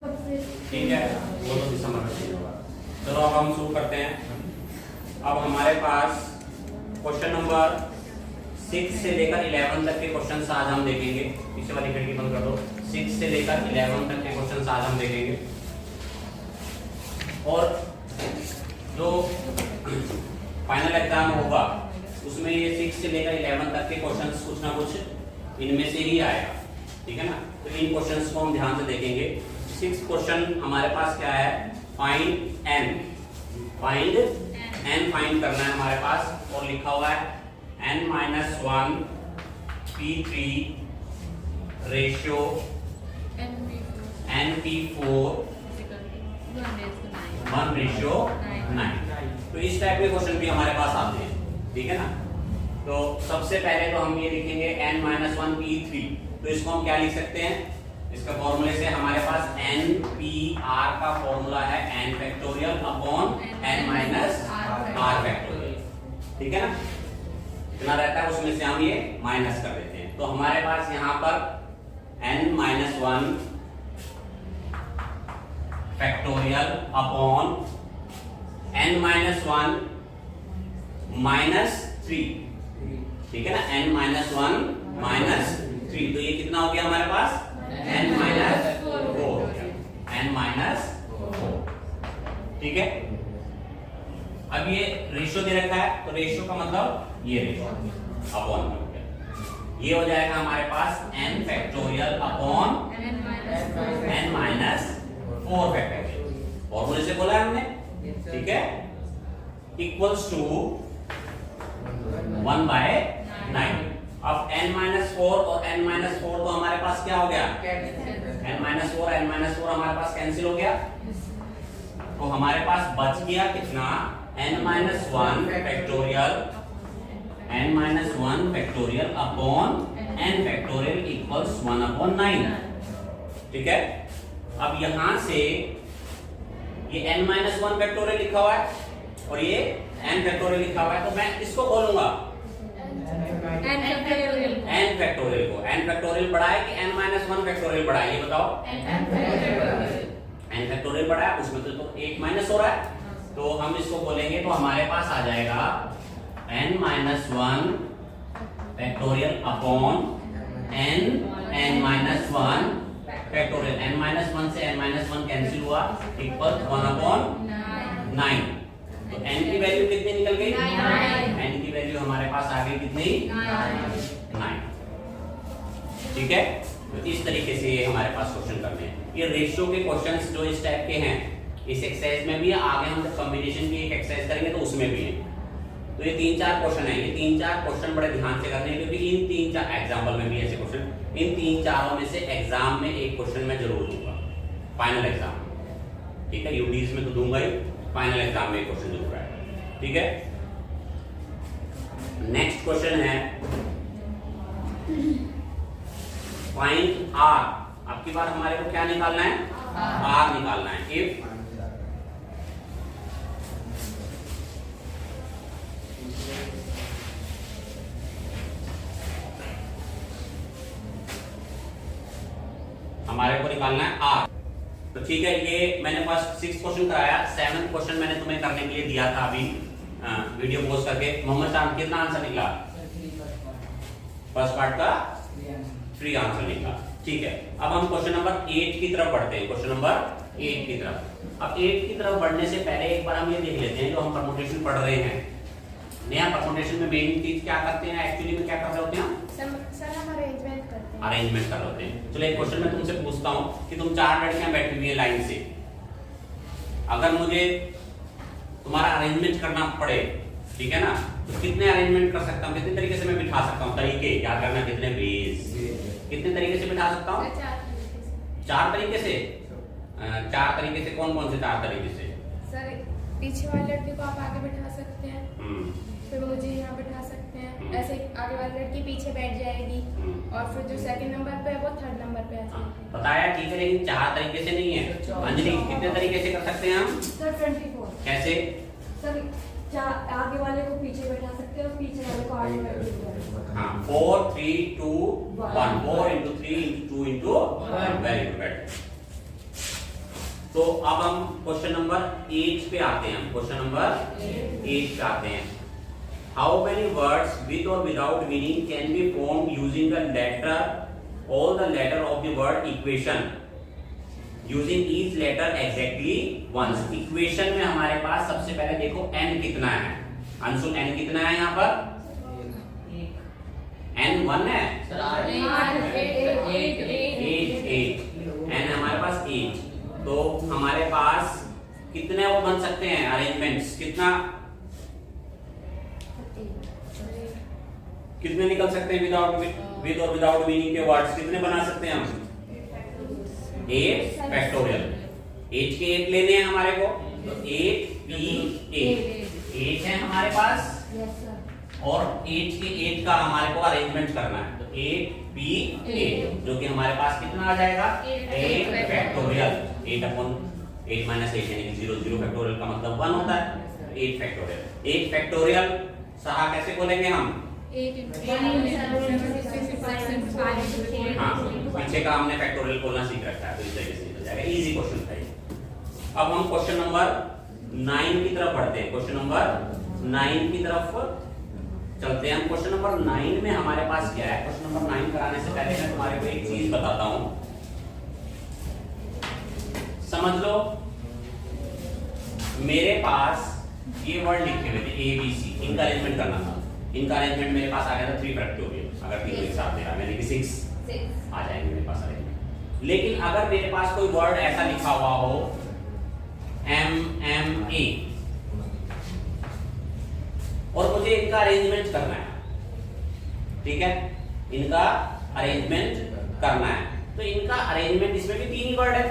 ठीक है, वो तो दिसंबर में चाहिए होगा। चलो अब हम शुरू करते हैं। अब हमारे पास क्वेश्चन नंबर 6 से लेकर 11 तक के क्वेश्चंस आज हम देखेंगे। पीछे वाली खिड़की बंद कर दो। 6 से लेकर 11 तक के क्वेश्चंस आज हम देखेंगे और जो फाइनल एग्जाम होगा उसमें ये 6 से लेकर 11 तक के क्वेश्चंस कुछ ना कुछ इनमें से ही आएगा। ठीक है ना, तो इन क्वेश्चंस को हम ध्यान से देखेंगे। 6 क्वेश्चन हमारे पास क्या है, find n, find n find करना है हमारे पास और लिखा हुआ है n-1 p3 रेशियो np4 1:9। तो इस टाइप के क्वेश्चन भी हमारे पास आते हैं। ठीक है ना, तो सबसे पहले तो हम ये लिखेंगे n-1 p3। तो इसको हम क्या लिख सकते हैं, इसका फॉर्मूले से हमारे पास npr का फॉर्मूला है n factorial upon n minus r factorial. ठीक है ना, कितना रहता है उसमें से हम ये माइनस कर देते हैं। तो हमारे पास यहाँ पर n-1 फैक्टोरियल अपॉन n-1 -3। ठीक है ना, n-1 -3। तो ये कितना हो गया हमारे पास n-4, n-4। ठीक है, अब ये रेशियो दे रखा है तो रेशियो का मतलब ये रेशियो अपॉन में हो गया। ये हो जाएगा हमारे पास n factorial upon n-4 factorial. फॉर्मूले से बोला है हमने। ठीक है, इक्वल्स टू 1/9। अब n-4 और n-4 तो हमारे पास क्या हो गया, n-4 हमारे पास कैंसिल हो गया। तो हमारे पास बच गया कितना, n-1 factorial upon n factorial equals 1/9। ठीक है, अब यहां से ये n-1 फैक्टोरियल लिखा हुआ है और ये n फैक्टोरियल लिखा हुआ है, तो मैं इसको खोलूंगा n फैक्टोरियल बड़ा है कि n-1 फैक्टोरियल बड़ा है, ये बताओ। n फैक्टोरियल बड़ा है, उसमें तो 1 माइनस हो रहा है, तो हम इसको खोलेंगे तो हमारे पास आ जाएगा n-1 factorial upon n-1 factorial. n-1 से n-1 कैंसिल हुआ, इक्वल 1/9। तो n की वैल्यू कितनी निकल गई, n की वैल्यू हमारे पास आ गई कितनी, 9। ठीक है, तो इस तरीके से ये हमारे पास क्वेश्चन करने हैं। ये रेशियो के क्वेश्चंस जो इस टाइप के हैं इस एक्सरसाइज में भी है, आगे हम जब कॉम्बिनेशन की एक एक्सरसाइज करेंगे तो उसमें भी है। तो ये 3-4 क्वेश्चन है, ये 3-4 क्वेश्चन बड़े ध्यान से करने हैं क्योंकि इन 3-4 एग्जाम्पल में भी ऐसे क्वेश्चन, इन 3-4 में से एग्जाम में एक क्वेश्चन मैं जरूर दूंगा फाइनल एग्जाम। ठीक है, यूडीज में तो दूंगा ही, फाइनल एग्जाम में एक क्वेश्चन जरूर आएगा। ठीक है, नेक्स्ट क्वेश्चन है फाइंड आर। अब की बार हमारे को क्या निकालना है, आर निकालना है। इफ हमारे को निकालना है आर। तो ठीक है, ये मैंने फर्स्ट 6 क्वेश्चन कराया, 7th क्वेश्चन मैंने तुम्हें करने के लिए दिया था अभी वीडियो पोस्ट करके। मोहम्मद चांद कितना आंसर निकला, फर्स्ट पार्ट का 3 आंसर निकला। ठीक है, अब हम क्वेश्चन नंबर 8 की तरफ बढ़ते हैं। क्वेश्चन नंबर 8 की तरफ। अब 8 की तरफ बढ़ने से पहले एक बार हम ये देख लेते हैं, जो हम परमुटेशन पढ़ रहे हैं, नया परमुटेशन में मेन चीज क्या करते हैं, एक्चुअली में क्या कर रहे होते हैं, सर हम अरेंजमेंट करते हैं। अरेंजमेंट कर रहे होते हैं। चलो एक क्वेश्चन मैं तुमसे पूछता हूँ कि तुम 4 लड़कियां बैठी हुई है लाइन से, अगर मुझे तुम्हारा अरेंजमेंट करना पड़े, ठीक है ना, तो कितने अरेंजमेंट कर सकता हूँ, कितने तरीके से मैं बिठा सकता हूँ, तरीके याद करना, कितने वेज, कितने तरीके से बिठा सकता हूँ, 4 तरीके से। 4 तरीके से कौन कौन से 4 तरीके से? सर पीछे वाले लड़के को आप आगे बिठा सकते हैं, फिर मुझे यहाँ बिठा सकते हैं, ऐसे आगे वाली लड़की पीछे बैठ जाएगी और फिर जो सेकंड नंबर पे है वो थर्ड नंबर पे आ जाएगी। बताया, ठीक है, लेकिन 4 तरीके से नहीं है। अंजलि कितने तरीके से कर सकते हैं हम? सर 24। कैसे? सर आगे वाले को पीछे बैठा सकते हैं और पीछे वाले को आगे बैठा सकते हैं। हाँ, 4 3 2 1, 4 into 3 into 2 into 1। Very good. तो अब हम क्वेश्चन नंबर 8 पे आते हैं। क्वेश्चन नंबर 8 पे आते हैं। हाउ मेनी वर्ड्स विद और without meaning can be form using the letter all the letter of the word equation using each letter exactly once. Equation में हमारे पास सबसे पहले देखो n कितना है। अंशुल n कितना है यहाँ पर? n 1 है सर 8 n हमारे पास 8। तो हमारे पास कितने वो बन सकते हैं अरेंजमेंट्स? कितने निकल सकते हैं विद और विदाउट मीनिंग के वर्ड्स? कितने बना सकते हैं हम? 8 फैक्टोरियल। 8 के 8 लेने हैं हमारे को, तो 8 है हमारे पास, और 8 के 8 का हमारे को अरेंजमेंट करना है। तो 8 जो कि हमारे पास कितना आ जाएगा? 8 फैक्टोरियल। 8 माइनस 8 यानी कि 0 फैक्टोरियल का मतलब 1 होता है। 8 फैक्टोरियल। 8 फैक्टोरियल सहा कैसे बोलेंगे हम? हाँ, पीछे का हमने फैक्टोरियल बोलना सीख रखा है, तो इस तरीके से हो जाएगा। इजी क्वेश्चन था ये। अब हम क्वेश्चन नंबर 9 की तरफ बढ़ते हैं। क्वेश्चन नंबर 9 की तरफ चलते हैं। क्वेश्चन नंबर 9 में हमारे पास क्या है? क्वेश्चन नंबर 9 कराने से पहले मैं तुम्हारे को एक चीज बताता हूं, समझ लो। मेरे पास ये वर्ड लिखे हुए थे ABC, इनका अरेंजमेंट करना था। इनका अरेंजमेंट मेरे पास आ गया था 3 फैक्टोरियल। अगर 3 एक साथ दे रहा है, यानी कि 6 आ जाएंगे मेरे पास अरेंजमेंट। लेकिन अगर मेरे पास कोई वर्ड ऐसा लिखा हुआ हो MMA, और मुझे इनका अरेंजमेंट करना है, ठीक है, इनका अरेंजमेंट करना है, तो इनका अरेंजमेंट, इसमें भी 3 ही वर्ड है,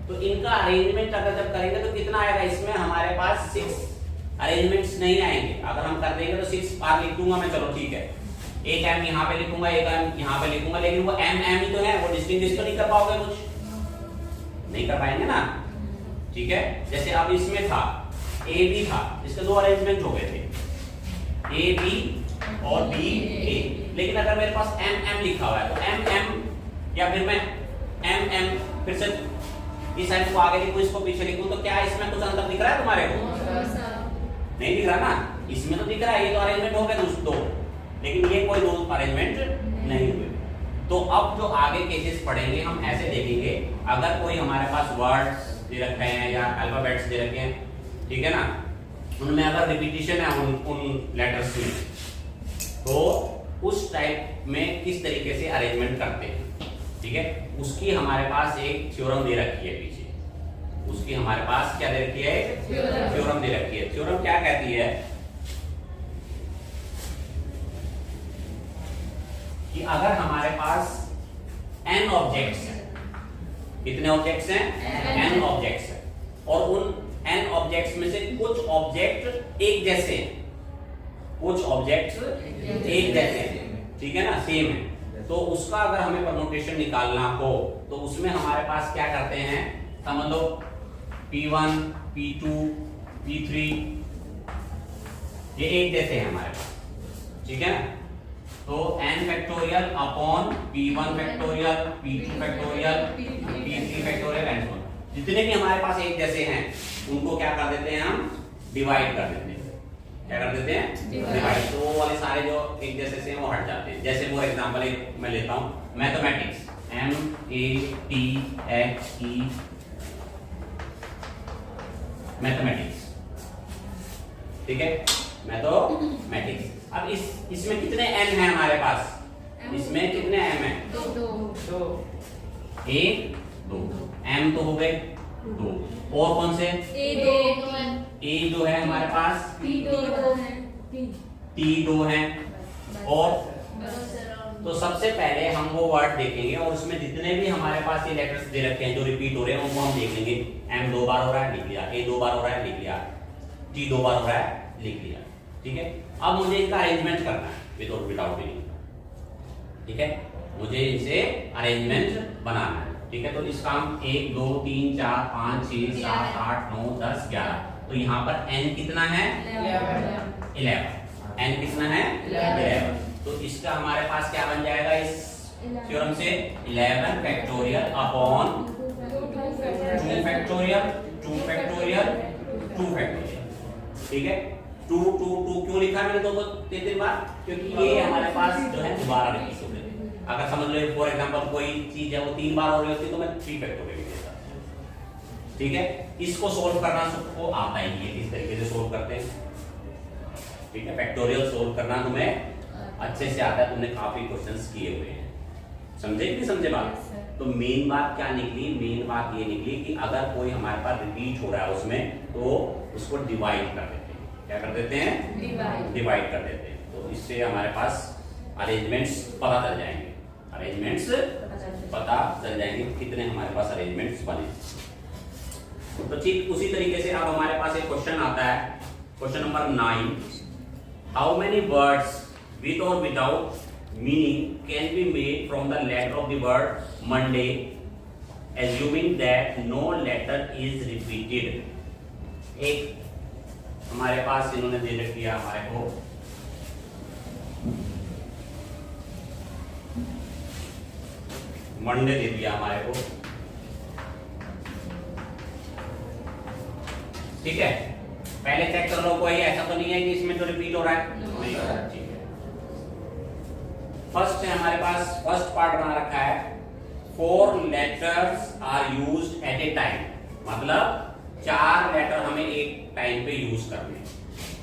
तो इनका अरेंजमेंट अगर जब करेंगे तो कितना आएगा? इसमें हमारे पास 6 अरेंजमेंट्स नहीं आएंगे। अगर हम कर देंगे तो 6 बार लिख दूंगा मैं, चलो ठीक है। एक M यहाँ पे लिखूंगा, एक M यहाँ पे लिखूंगा, लेकिन वो M ही तो है, वो डिस्टिंग्विश तो नहीं कर पाओगे, कुछ नहीं कर पाएंगे ना, ठीक है। जैसे अब इसमें था AB था, इसके 2 अरेंजमेंट हो गए थे, AB और BA। लेकिन अगर मेरे पास MM लिखा हुआ है तो MM, या फिर मैं MM फिर से इस साइड को आगे लिखूं, इसको पीछे लिखूं, तो क्या इसमें कुछ अंतर दिख रहा है तुम्हारे को? नहीं दिख रहा ना, इसमें तो दिख रहा है। ये तो अरेंजमेंट हो गए दोस्तों, लेकिन ये कोई 2 अरेंजमेंट नहीं हुए। तो अब जो आगे केसेस पढ़ेंगे हम ऐसे देखेंगे, अगर कोई हमारे पास वर्ड्स दे रखे हैं या अल्फाबेट्स दे रखे हैं, ठीक है ना, उनमें अगर रिपीटिशन है उन लेटर्स में, तो उस टाइप में किस तरीके से अरेंजमेंट करते हैं, ठीक है। उसकी हमारे पास एक थ्योरम दे रखी है पीछे, उसकी हमारे पास क्या दे रखी है? थ्योरम दे रखी है। थ्योरम क्या कहती है कि अगर हमारे पास n ऑब्जेक्ट्स हैं, कितने ऑब्जेक्ट्स हैं? n ऑब्जेक्ट्स हैं, और उन n ऑब्जेक्ट्स में से कुछ ऑब्जेक्ट एक जैसे हैं, कुछ ऑब्जेक्ट्स एक जैसे हैं, ठीक है ना, सेम है, तो उसका अगर हमें परम्यूटेशन निकालना हो तो उसमें हमारे पास क्या करते हैं? समझ लो P1, P2, P3 ये एक जैसे हैं हमारे पास, ठीक है ना। तो n factorial upon P1 factorial, P2 factorial, P3 factorial and so on, जितने भी हमारे पास एक जैसे हैं उनको क्या कर देते हैं? हम डिवाइड कर देते हैं। क्या कर देते हैं? डिवाइड। तो वो वाले सारे जो एक जैसे से हैं वो हट जाते हैं। जैसे फॉर एग्जांपल एक मैं लेता हूं, मैथमेटिक्स, MATHE, मैथमेटिक्स, ठीक है, मैथमेटिक्स। अब इसमें कितने m है हमारे पास? इसमें कितने m है? 2 1 2 m तो हो गए 2, और कौन से? A जो है हमारे पास, T2 है, और तो सबसे पहले हम वो वर्ड देखेंगे और उसमें जितने भी हमारे पास ये लेटर्स दे रखे हैं जो रिपीट हो रहे हैं उनको हम देख लेंगे। M 2 बार हो रहा है, लिख लिया। A 2 बार हो रहा है, लिख लिया। T 2 बार हो रहा है, लिख लिया, ठीक है। अब मुझे इनका अरेंजमेंट करना है विद और विदाउट मीनिंग, ठीक है, मुझे इनसे अरेंजमेंट बनाना है, ठीक है। तो इसका हम 1 2 3 4 5 6 7 8 9 10 11, तो यहाँ पर n कितना है? 11। n कितना है? 11। तो इसका हमारे पास क्या बन जाएगा इस थ्योरम से? 11 factorial upon 2 factorial factorial, 2 factorial, 2 factorial. ठीक है, 2 2 2 क्यों लिखा है मैंने दो तीन बार? क्योंकि ये हमारे पास जो है दोबारा रिपीट हो गए। अगर समझ लो फॉर एग्जांपल कोई चीज है वो 3 बार हो रही होती तो मैं 3 फैक्टोरियल लिख देता। ठीक है, इसको सोल्व करना सबको आता ही है, इस तरीके से सोल्व करते हैं। ठीक है, फैक्टोरियल सोल्व करना तुम्हें अच्छे से आता है, तुमने काफी क्वेश्चंस किए हुए हैं। समझे कि नहीं समझे बात? तो मेन बात क्या निकली? मेन बात ये निकली कि अगर कोई हमारे पास रिपीट हो रहा है उसमें तो उसको डिवाइड कर देते हैं। क्या कर देते हैं? डिवाइड कर देते हैं। तो इससे हमारे पास अरेंजमेंट्स पता चल जाएंगे, अरेंजमेंट्स पता चल जाएंगे कितने हमारे पास अरेंजमेंट्स बने। तो ठीक उसी तरीके से अब हमारे पास एक क्वेश्चन आता है, question number 9, how many words with or without meaning can be made from the letter of the word Monday, assuming that no letter is repeated। एक हमारे पास इन्होंने दे रखी है हमारे को मंडे दे दिया हमारे को। ठीक है, पहले चेक कर लो कोई ऐसा तो नहीं है कि इसमें जो रिपीट हो रहा है, नहीं हो रहा है। ठीक है, फर्स्ट है हमारे पास, फर्स्ट पार्ट बना रखा है 4 letters are used at a time, मतलब 4 लेटर हमें एक टाइम पे यूज करने,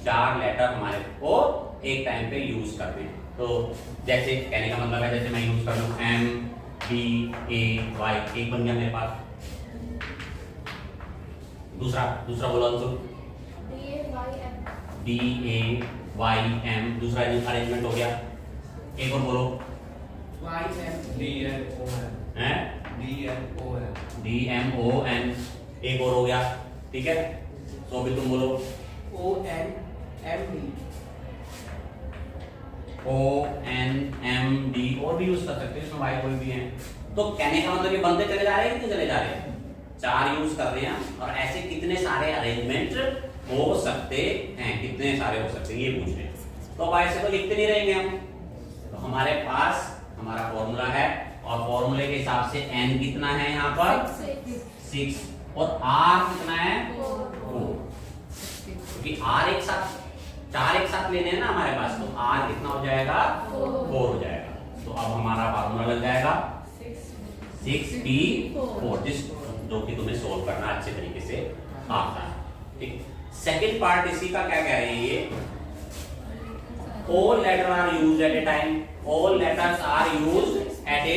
4 लेटर हमारे को एक टाइम पे यूज करने। तो जैसे कहने का मतलब है जैसे मैं यूज कर लूं M D A Y, एक बन गया मेरे पास। दूसरा बोलो Anshu, D A Y M, दूसरा अरेंजमेंट हो गया। एक और बोलो Y M D N O N, हैं D N O N, D M O N, एक और हो गया। ठीक है, तो अभी तुम बोलो O N M D, O N M D, और भी यूज कर सकते हैं, इसमें Y कोई भी है। तो कहने का मतलब ये बनते चले जा रहे हैं, कितने चले जा रहे हैं? 4 यूज कर रहे हैं, और ऐसे कितने सारे अरेंजमेंट हो सकते हैं, कितने सारे हो सकते हैं ये पूछ रहे हैं। तो अब ऐसे तो लिखते नहीं रहेंगे हम। तो हमारे पास हमारा फॉर्मूला है, और फॉर्मूले के हिसाब से n कितना है यहाँ पर 6, और r कितना है 4, क्योंकि r एक साथ 4 एक साथ लेने हैं ना हमारे पास, तो r कितना हो जाएगा 4 हो जाएगा। तो अब हमारा फॉर्मूला लग जाएगा 6p4, जो कि तुम्हें सोल्व करना अच्छे तरीके से आता है। ठीक, सेकेंड पार्ट इसी का क्या कह रहे हैं ये, all letters are used at a time, all letters are used at a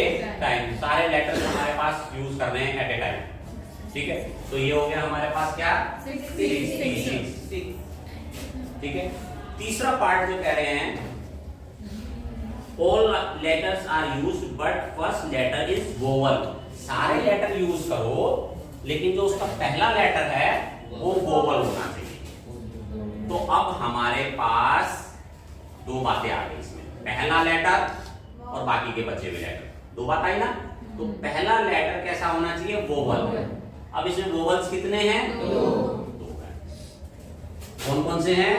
time, सारे लेटर्स हमारे पास यूज करने हैं एट ए टाइम। ठीक है, तो ये हो गया हमारे पास क्या 6। ठीक है, तीसरा पार्ट जो कह रहे हैं all letters are used but first letter is vowel, सारे लेटर यूज करो लेकिन जो उसका पहला लेटर है वो वोवल होना चाहिए। तो अब हमारे पास 2 बातें आ गई इसमें, पहला लेटर और बाकी के बचे हुए लेटर, 2 बात आई ना। तो पहला लेटर कैसा होना चाहिए? वोवल। अब इसमें वोवल्स कितने हैं? 2 हैं। कौन कौन से हैं?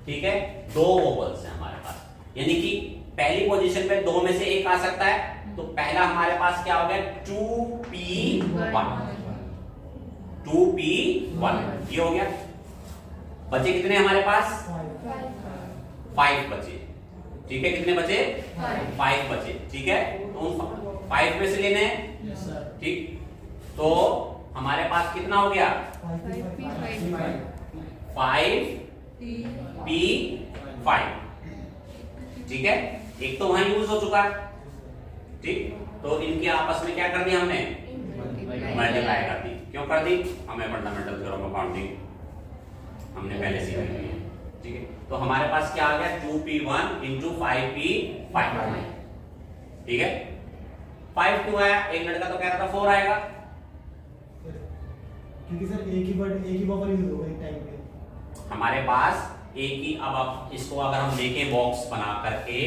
ठीक है, 2 वोवल्स हैं हमारे पास, यानी कि पहली पोजीशन पे 2 में से एक आ सकता है। तो पहला हमारे पास क्या हो गया 2p1, 2p1 ये हो गया। बचे कितने हमारे पास? 5 बचे। ठीक है, कितने बचे? 5 बचे। ठीक है, तो उन 5 में से लेने हैं। ठीक, तो हमारे पास कितना हो गया 5p5। ठीक है, एक तो वहां यूज हो चुका है। ठीक, तो इनके आपस में क्या कर दी हमने? मल्टीप्लाई कर दी। क्यों कर दी? हमें फंडामेंटल थ्योरम ऑफ काउंटिंग हमने पहले सीखी हुई है। ठीक है, तो हमारे पास क्या आ गया 2p1 into 5p5। ठीक है, 5 क्यों आया? एक लड़का तो कह रहा था 4 आएगा, क्योंकि सर एक ही बफर यूज होगा एक टाइम पे हमारे पास एक ही। अब इसको अगर हम देखें बॉक्स बना करके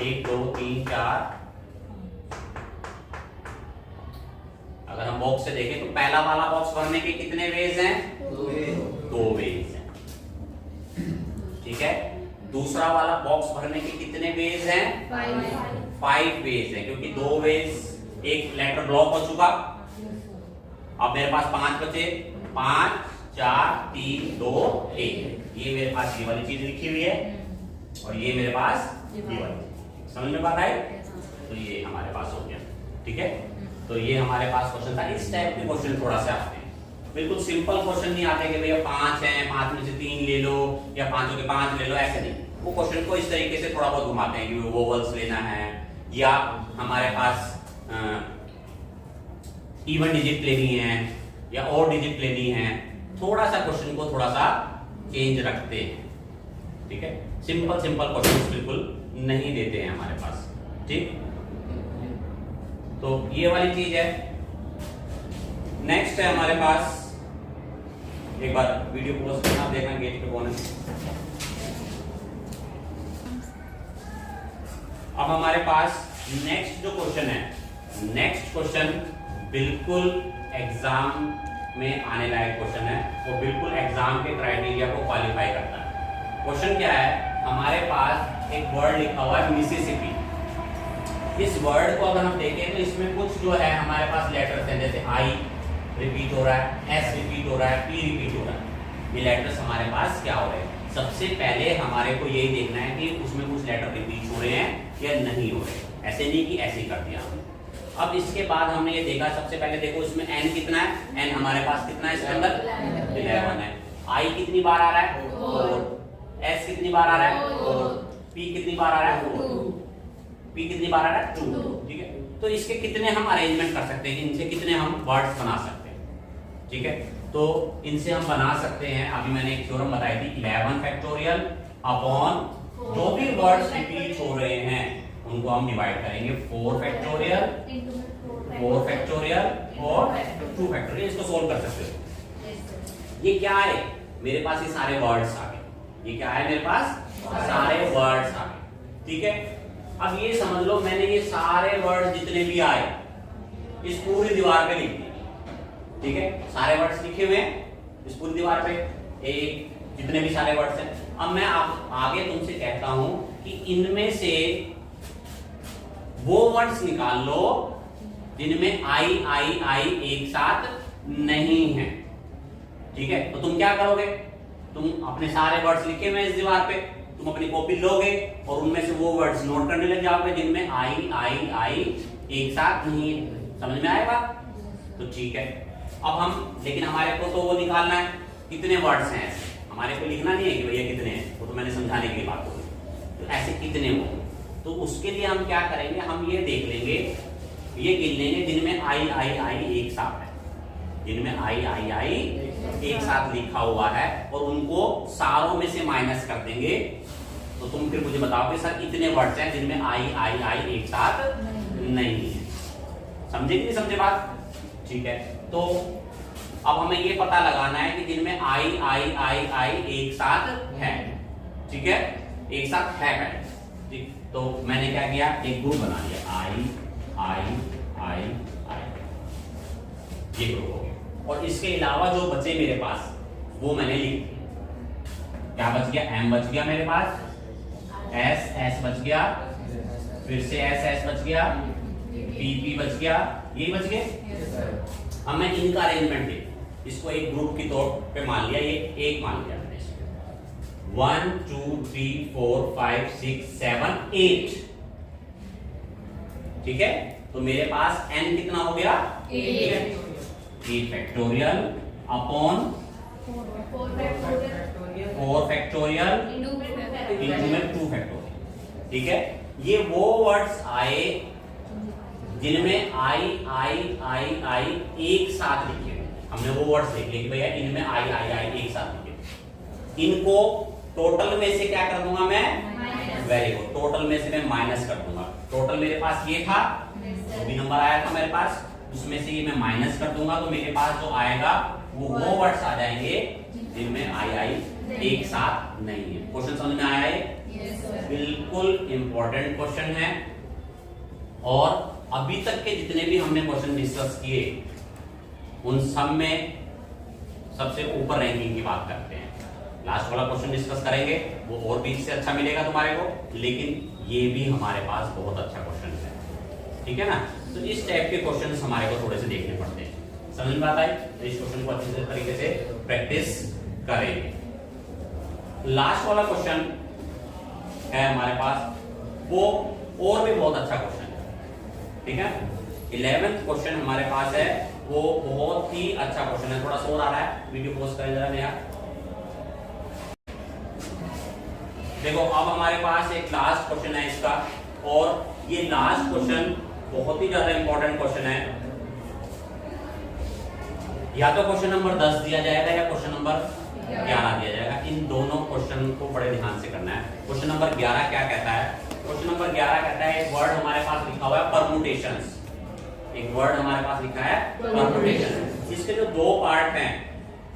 1 2 3 4, अगर हम बॉक्स से देखें तो पहला वाला बॉक्स भरने के कितने वेज हैं? 2 वेज हैं। ठीक है, दूसरा वाला बॉक्स भरने के कितने वेज हैं? 5 वेज हैं, क्योंकि 2 वेज, एक लेटर ब्लॉक हो चुका अब मेरे पास 5 बचे, 5 4 3 2 1। ये मेरे पास ये वाली चीज लिखी हुई है और ये मेरे पास ये वाली। समझ में बात आई? तो ये हमारे पास हो गया। ठीक है, तो ये हमारे पास क्वेश्चन था। इस टाइप के क्वेश्चन थोड़ा सा आते हैं, बिल्कुल सिंपल क्वेश्चन नहीं आते कि भैया 5 हैं, 5 में से 3 ले लो या 5 के 5 ले लो, ऐसे नहीं। वो क्वेश्चन को इस तरीके से थोड़ा बहुत घुमाते हैं कि वोवल्स लेना है या हमारे पास इवन डिजिट लेनी है या और डिजिट लेनी है। थोड़ा सा क्वेश्चन को थोड़ा सा चेंज रखते हैं। ठीक है, सिंपल सिंपल क्वेश्चन बिल्कुल नहीं देते हैं हमारे पास। ठीक, तो ये वाली चीज है। नेक्स्ट है हमारे पास, एक बार वीडियो पॉज करना, देखना गेट पे कौन है। अब हमारे पास नेक्स्ट जो क्वेश्चन है, नेक्स्ट क्वेश्चन बिल्कुल एग्जाम में आने लायक क्वेश्चन है, वो बिल्कुल एग्जाम के क्राइटेरिया को क्वालिफाई करता है। क्वेश्चन क्या है, हमारे पास एक वर्ड लिखा हुआ है मिसिसिपी। इस वर्ड को अगर हम देखें तो इसमें कुछ जो है हमारे पास लेटर्स हैं, जैसे आई रिपीट हो रहा है, एस रिपीट हो रहा है, पी रिपीट हो रहा है। ये लेटर्स हमारे पास क्या हो रहे हैं? सबसे पहले हमारे को यही देखना है कि उसमें कुछ लेटर रिपीट हो रहे हैं या नहीं हो रहे। ऐसे नहीं कि ऐसे ही कर दिया हमने। अब इसके बाद हमने ये देखा, सबसे पहले देखो इसमें n कितना है, n हमारे पास कितना है इसके अंदर 11 है। I कितनी बार आ रहा है 4, S कितनी बार आ रहा है 4, P कितनी बार आ रहा है 4, P कितनी बार आ रहा है 2। ठीक है, तो इसके कितने हम अरेंजमेंट कर सकते हैं, इनसे कितने हम वर्ड्स बना सकते हैं। ठीक है, तो इनसे हम बना सकते हैं, अभी मैंने एक थ्योरम बताई थी, 11 फैक्टोरियल अपॉन जो भी वर्ड्स रिपीट हो रहे हैं उनको हम डिवाइड करेंगे 4 फैक्टोरियल, 4 फैक्टोरियल और 2 फैक्टोरियल। इसको सोल्व कर सकते हो। ये क्या है, मेरे पास ये सारे वर्ड्स आ गए। ये क्या है, मेरे पास सारे वर्ड्स आ गए। ठीक है, अब ये समझ लो मैंने ये सारे वर्ड जितने भी आए इस पूरी दीवार पे लिख दिए। ठीक है, सारे वर्ड्स लिखे हुए हैं इस पूरी दीवार पे, एक जितने भी सारे वर्ड्स हैं। अब मैं आगे तुमसे कहता हूं कि इनमें से वो वर्ड्स निकाल लो जिनमें आई आई आई एक साथ नहीं है। ठीक है, तो तुम क्या करोगे, तुम अपने सारे वर्ड्स लिखे हुए इस दीवार पे, तुम अपनी कॉपी लोगे और उनमें से वो वर्ड्स नोट करने लग जाओगे जिनमें आई आई आई एक साथ नहीं है। समझ में आएगा? तो ठीक है, अब हम, लेकिन हमारे को तो वो निकालना है कितने वर्ड्स हैं ऐसे। हमारे को लिखना नहीं है कि भैया कितने हैं, वो तो मैंने समझाने की बात होगी। तो ऐसे कितने होंगे, तो उसके लिए हम क्या करेंगे, हम ये देख लेंगे, ये गिन लेंगे जिनमें आई आई आई एक साथ है, जिनमें आई आई आई एक साथ लिखा हुआ है, और उनको सारों में से माइनस कर देंगे। तो तुम फिर मुझे बताओगे सर इतने वर्ड्स हैं जिनमें आई आई आई एक साथ नहीं है। समझे कि नहीं समझे बात? ठीक है, तो अब हमें ये पता लगाना है कि जिनमें आई आई आई आई एक साथ है। ठीक है, एक साथ है पहले। ठीक, तो मैंने क्या किया, एक ग्रुप बना लिया, आई आई आई आई, ये ग्रुप हो गया। और इसके अलावा जो बचे मेरे पास वो मैंने लिख दिया। क्या बच गया, एम बच गया मेरे पास, एस एस बच गया, फिर से एस एस बच गया, पी पी बच गया, ये बच गए। अब मैं इनका अरेंजमेंट दे, इसको एक ग्रुप की तौर पे मान लिया, ये एक मान लिया मैंने, 1 2 3 4 5 6 7 8। ठीक है, तो मेरे पास n कितना हो गया, 8 फैक्टोरियल अपॉन 4 फैक्टोरियल इंटू में 2 फैक्टोरियल। ठीक है, ये वो वर्ड्स आए जिनमें आई आई आई आई एक साथ लिखे। हमने वो वर्ड्स देख लिए कि भैया इनमें आई आई आई एक साथ लिखे। इनको टोटल में से क्या कर दूंगा मैं, वेरी गुड, टोटल में से मैं माइनस कर दूंगा। टोटल मेरे पास ये था, जो भी नंबर आया था मेरे पास, उसमें से ये मैं माइनस कर दूंगा, तो मेरे पास जो आएगा वो वर्ड्स आ जाएंगे जिनमें आई आई एक साथ नहीं है। क्वेश्चन समझ में आया है? बिल्कुल इंपॉर्टेंट क्वेश्चन है। और अभी तक के जितने भी हमने क्वेश्चन डिस्कस किए उन सब में सबसे ऊपर रैंकिंग की बात करते हैं। लास्ट वाला क्वेश्चन डिस्कस करेंगे, वो और भी इससे अच्छा मिलेगा तुम्हारे को, लेकिन ये भी हमारे पास बहुत अच्छा क्वेश्चन है। ठीक है ना? तो इस टाइप के क्वेश्चंस हमारे को थोड़े से देखने पड़ते हैं। समझ में आता है? तो इस क्वेश्चन को अच्छे से तरीके से प्रैक्टिस करेंगे। लास्ट वाला क्वेश्चन है हमारे पास, वो और भी बहुत अच्छा क्वेश्चन है, ठीक है। 11th क्वेश्चन हमारे पास है, वो बहुत ही अच्छा क्वेश्चन है। थोड़ा सा और आ रहा है, वीडियो पॉज करें जरा मेरा। देखो अब हमारे पास एक लास्ट क्वेश्चन है इसका, और ये लास्ट क्वेश्चन बहुत ही ज्यादा इंपॉर्टेंट क्वेश्चन है। या तो क्वेश्चन नंबर 10 दिया जाएगा या क्वेश्चन नंबर 11 दिया जाएगा। इन दोनों क्वेश्चन को बड़े ध्यान से करना है। क्वेश्चन नंबर 11 क्या कहता है? क्वेश्चन नंबर 11 कहता है, एक वर्ड हमारे पास लिखा हुआ है परमुटेशंस। एक वर्ड हमारे पास लिखा है परमुटेशन। इसके जो दो पार्ट हैं,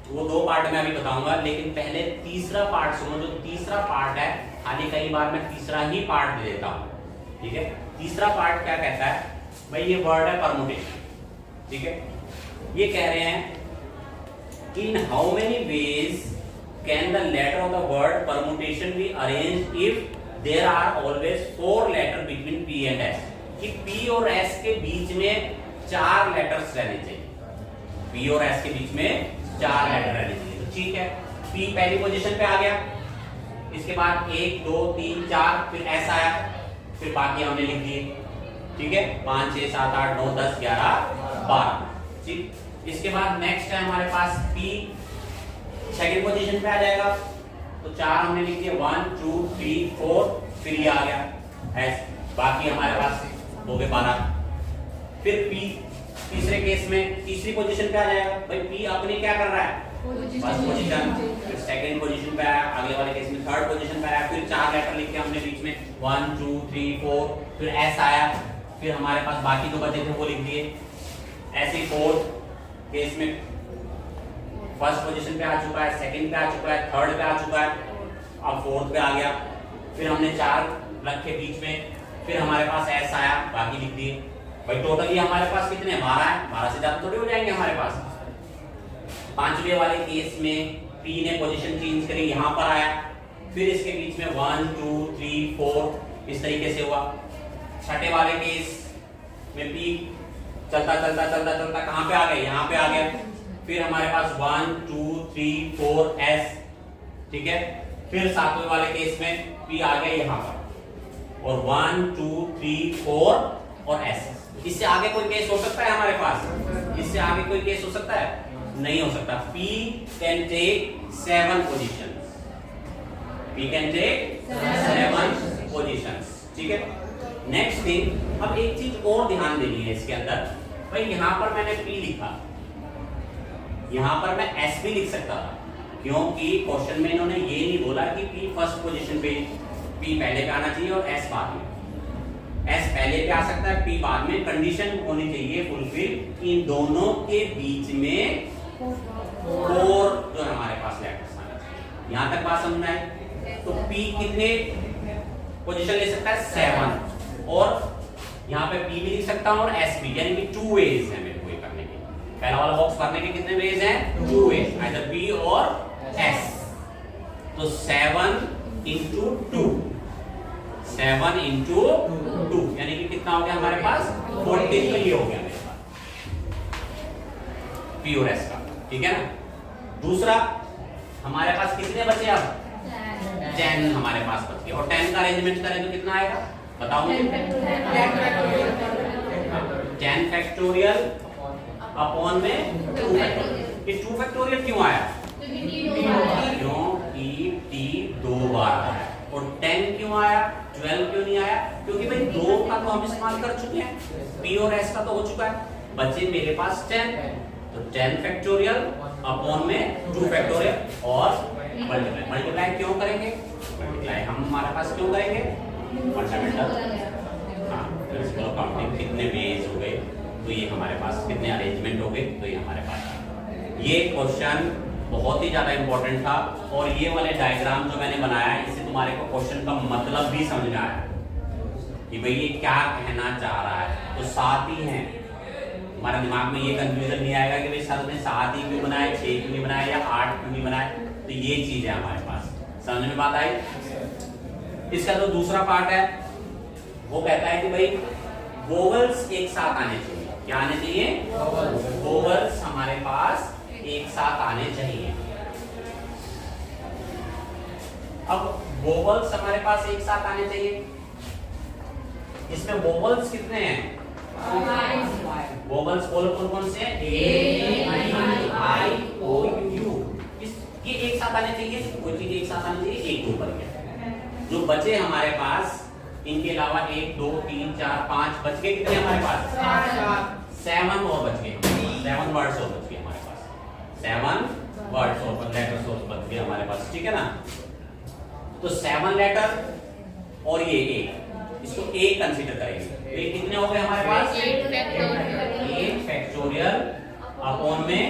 वो दो पार्ट मैं अभी बताऊंगा, लेकिन पहले तीसरा पार्ट सुनो। जो तीसरा पार्ट है, खाली कई बार मैं तीसरा ही पार्ट दे देता हूं, ठीक है। तीसरा पार्ट क्या कहता है भाई? ये वर्ड है परमुटेशन, ठीक है। ये कह रहे हैं, in how many ways can the letter of the word permutation be arranged if there are always 4 letter between p and s. कि पी और एस के बीच में 4 लेटर्स रहने चाहिए। पी और एस के बीच में 4 लेटर रहने चाहिए। तो ठीक है, पी पहली पोजीशन पे आ गया, इसके बाद 1 2 3 4 फिर एस आया, फिर बाकी हमने लिख दिए, ठीक है। 5 6 7 8 9 10 11 12, ठीक। इसके बाद नेक्स्ट है हमारे पास पी सेकंड पोजीशन पे आ जाएगा, तो 4 हमने लिख दिए, 1 2 3 4, फिर ये आ गया एस, बाकी हमारे पास हो गए 12। फिर पी तीसरे केस में तीसरी पोजीशन पे आ जाएगा। भाई पी अपनी क्या कर रहा है? फर्स्ट पोजीशन, फिर सेकंड पोजीशन पे आया, अगले वाले केस में थर्ड पोजीशन पे आया, फिर 4 लेटर लिखे हमने बीच में 1 2 3 4, फिर एस आया, फिर हमारे पास बाकी जो बचे थे वो लिख दिए। ऐसे ही फोर्थ केस में फर्स्ट पोजीशन पे आ चुका है, सेकंड पे आ चुका है, थर्ड पे आ चुका है, अब फोर्थ पे आ गया, फिर हमने 4 रखे बीच में, फिर हमारे पास एस आया, बाकी लिख दिए। भाई टोटली हमारे पास कितने? 12 है। 12 से ज्यादा थोड़ी हो जाएंगे हमारे पास। पांचवें वाले केस में पी ने पोजीशन चेंज करी, यहां पर आया, फिर इसके बीच में 1 2 3 4 इस तरीके से हुआ। छठे वाले केस में पी चलता चलता चलता चलता कहां पे आ गया? यहां पे आ गया, फिर हमारे पास 1 2 3 4 एस, ठीक है। फिर सातवें वाले केस में पी आ गया यहां पर, और 1 2 3 4 और एस। इससे आगे कोई केस हो सकता है हमारे पास? इससे आगे कोई केस हो सकता है? नहीं हो सकता। P can take 7 positions. P can take 7 positions, ठीक है। नेक्स्ट थिंग, अब एक चीज और ध्यान देनी है इसके अंदर। भाई यहां पर मैंने P लिखा, यहां पर मैं S भी लिख सकता था, क्योंकि क्वेश्चन में इन्होंने ये नहीं बोला कि P फर्स्ट पोजीशन पे, P पहले पे आना चाहिए और S बाद में। S पहले पे आ सकता है, P बाद में। कंडीशन होनी चाहिए फुलफिल, इन दोनों के बीच में 4 जो हमारे पास लेटर्स आना चाहिए। यहां तक बात समझ आए? तो P कितने पोजीशन ले सकता है? 7, और यहाँ पे P भी लिख सकता हूं और S भी, यानी कि 2 वेज है मेरे को ये करने के। पहला वाला बॉक्स भरने के कितने वेज हैं? 2 वेज, आइदर P और S। तो 7 into 2, 7 into 2, यानी कि कितना हो गया हमारे पास? 43 हो गया मेरे पास P और S का, ठीक है ना। दूसरा हमारे पास कितने बचे? अब 10 हमारे पास बच गए, और 10 का अरेंजमेंट करें तो कितना आएगा? बताओ मुझे। 10 फैक्टोरियल अपॉन में 2 फैक्टोरियल। ये 2 फैक्टोरियल क्यों आया? क्योंकि T 2 बार आया। और 10 क्यों आया? 12 क्यों नहीं आया? क्योंकि भाई 2 का तो हम इस्तेमाल कर चुके हैं, P और S का तो हो चुका है, बचे मेरे पास 10। तो 10 फैक्टोरियल अपॉन में 2 फैक्टोरियल और मल्टीप्लाई। मल्टीप्लाई क्यों करेंगे? मल्टीप्लाई हम हमारे पास क्यों करेंगे? फंडामेंटल, हाँ, प्रिंसिपल ऑफ काउंटिंग। कितने वेज हो गए, तो ये हमारे पास कितने अरेंजमेंट हो गए, तो ये हमारे पास। ये क्वेश्चन बहुत ही ज्यादा इंपॉर्टेंट था, और ये वाले डायग्राम जो मैंने बनाया है, इससे तुम्हारे को क्वेश्चन का मतलब भी समझ में आया कि भाई ये क्या कहना चाह रहा है। तो 7 ही हैं, हमारे दिमाग में ये कंफ्यूजन नहीं आएगा कि भाई सर ने 7 ही क्यों बनाए, 6 क्यों नहीं बनाए, या 8 क्यों नहीं बनाए। तो ये चीज है हमारे पास, समझ में बात आई। इसका जो दूसरा पार्ट है वो कहता है कि भाई वोवेल्स एक साथ आने चाहिए। क्या आने चाहिए? वोवेल्स हमारे पास एक साथ आने चाहिए। अब वोवेल्स हमारे पास एक साथ आने चाहिए। इसमें वोवेल्स कितने हैं? वोवेल्स बोलो कौन कौन से हैं? ए, आई, ओ, यू। ये एक साथ आने चाहिए। कोई चीज एक साथ आनी चाहिए, एक ऊपर के। जो बचे हमारे पास, इनके अलावा 1 2 3 4 5 बच गए। कितने हमारे पास? 7 और बच गए। 7 वर्ड्स और बच गए हमारे पास। 7 वर्ड्स और लेटर्स और बच गए हमारे पास। ठीक है ना? तो 7 लेटर और ये एक, इसको A कंसीडर करेंगे। तो ये कितने हो गए हमारे पास? 8 फैक्टोरियल अपॉन में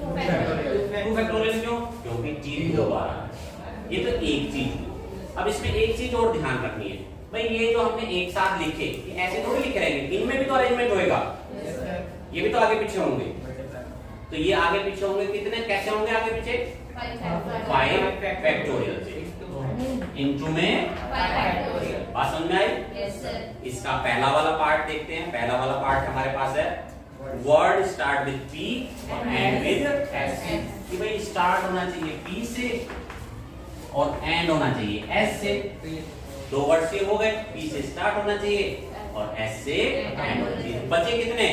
2 फैक्टोरियल। क्यों? क्योंकि चीज दो बार आ रहा है। ये तो एक चीज। अब इसमें एक चीज और ध्यान रखनी है भाई, ये जो हमने एक साथ लिखे, ये ऐसे थोड़ी लिखे रहेंगे, इनमें भी तो अरेंजमेंट होएगा। ये भी तो आगे पीछे होंगे। तो ये आगे पीछे होंगे कितने, कैसे होंगे आगे पीछे? 5 फैक्टोरियल से इनटू में 5 फैक्टोरियल। बात समझ में आई? Yes sir. इसका पहला वाला पार्ट देखते हैं। पहला वाला पार्ट हमारे पास है वर्ड स्टार्ट विद P और एंड विद S। कि भाई स्टार्ट होना चाहिए P से और एंड होना चाहिए S से। 2 वर्ड से हो गए। P से स्टार्ट होना चाहिए और S से एंड होना चाहिए। बचे कितने?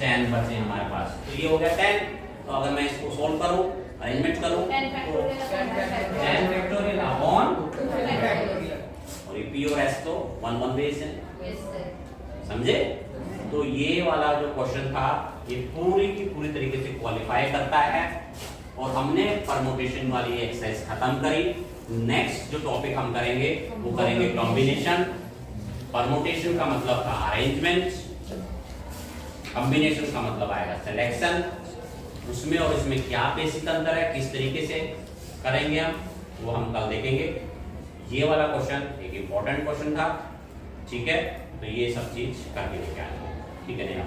10 बचे हमारे पास। तो ये हो गया 10। तो अगर मैं इसको सोल्व करूं, अरेंजमेंट करूं, 10 फैक्टोरियल अपॉन, और ये P और S तो 1 1 बेस है। Yes sir. समझे? तो ये वाला जो क्वेश्चन था, ये पूरी की पूरी तरीके से क्वालिफाई करता है। और हमने परमुटेशन वाली एक्सरसाइज खत्म करी। नेक्स्ट जो टॉपिक हम करेंगे वो करेंगे कॉम्बिनेशन। परमुटेशन का मतलब था अरेंजमेंट, कॉम्बिनेशन का मतलब आएगा सिलेक्शन। उसमें और इसमें क्या बेसिक अंतर है, किस तरीके से करेंगे हम, वो हम कल देखेंगे। ये वाला क्वेश्चन एक इंपॉर्टेंट क्वेश्चन था। ठीक है? तो ये सब चीज करके लेके आएंगे। ठीक है? नहीं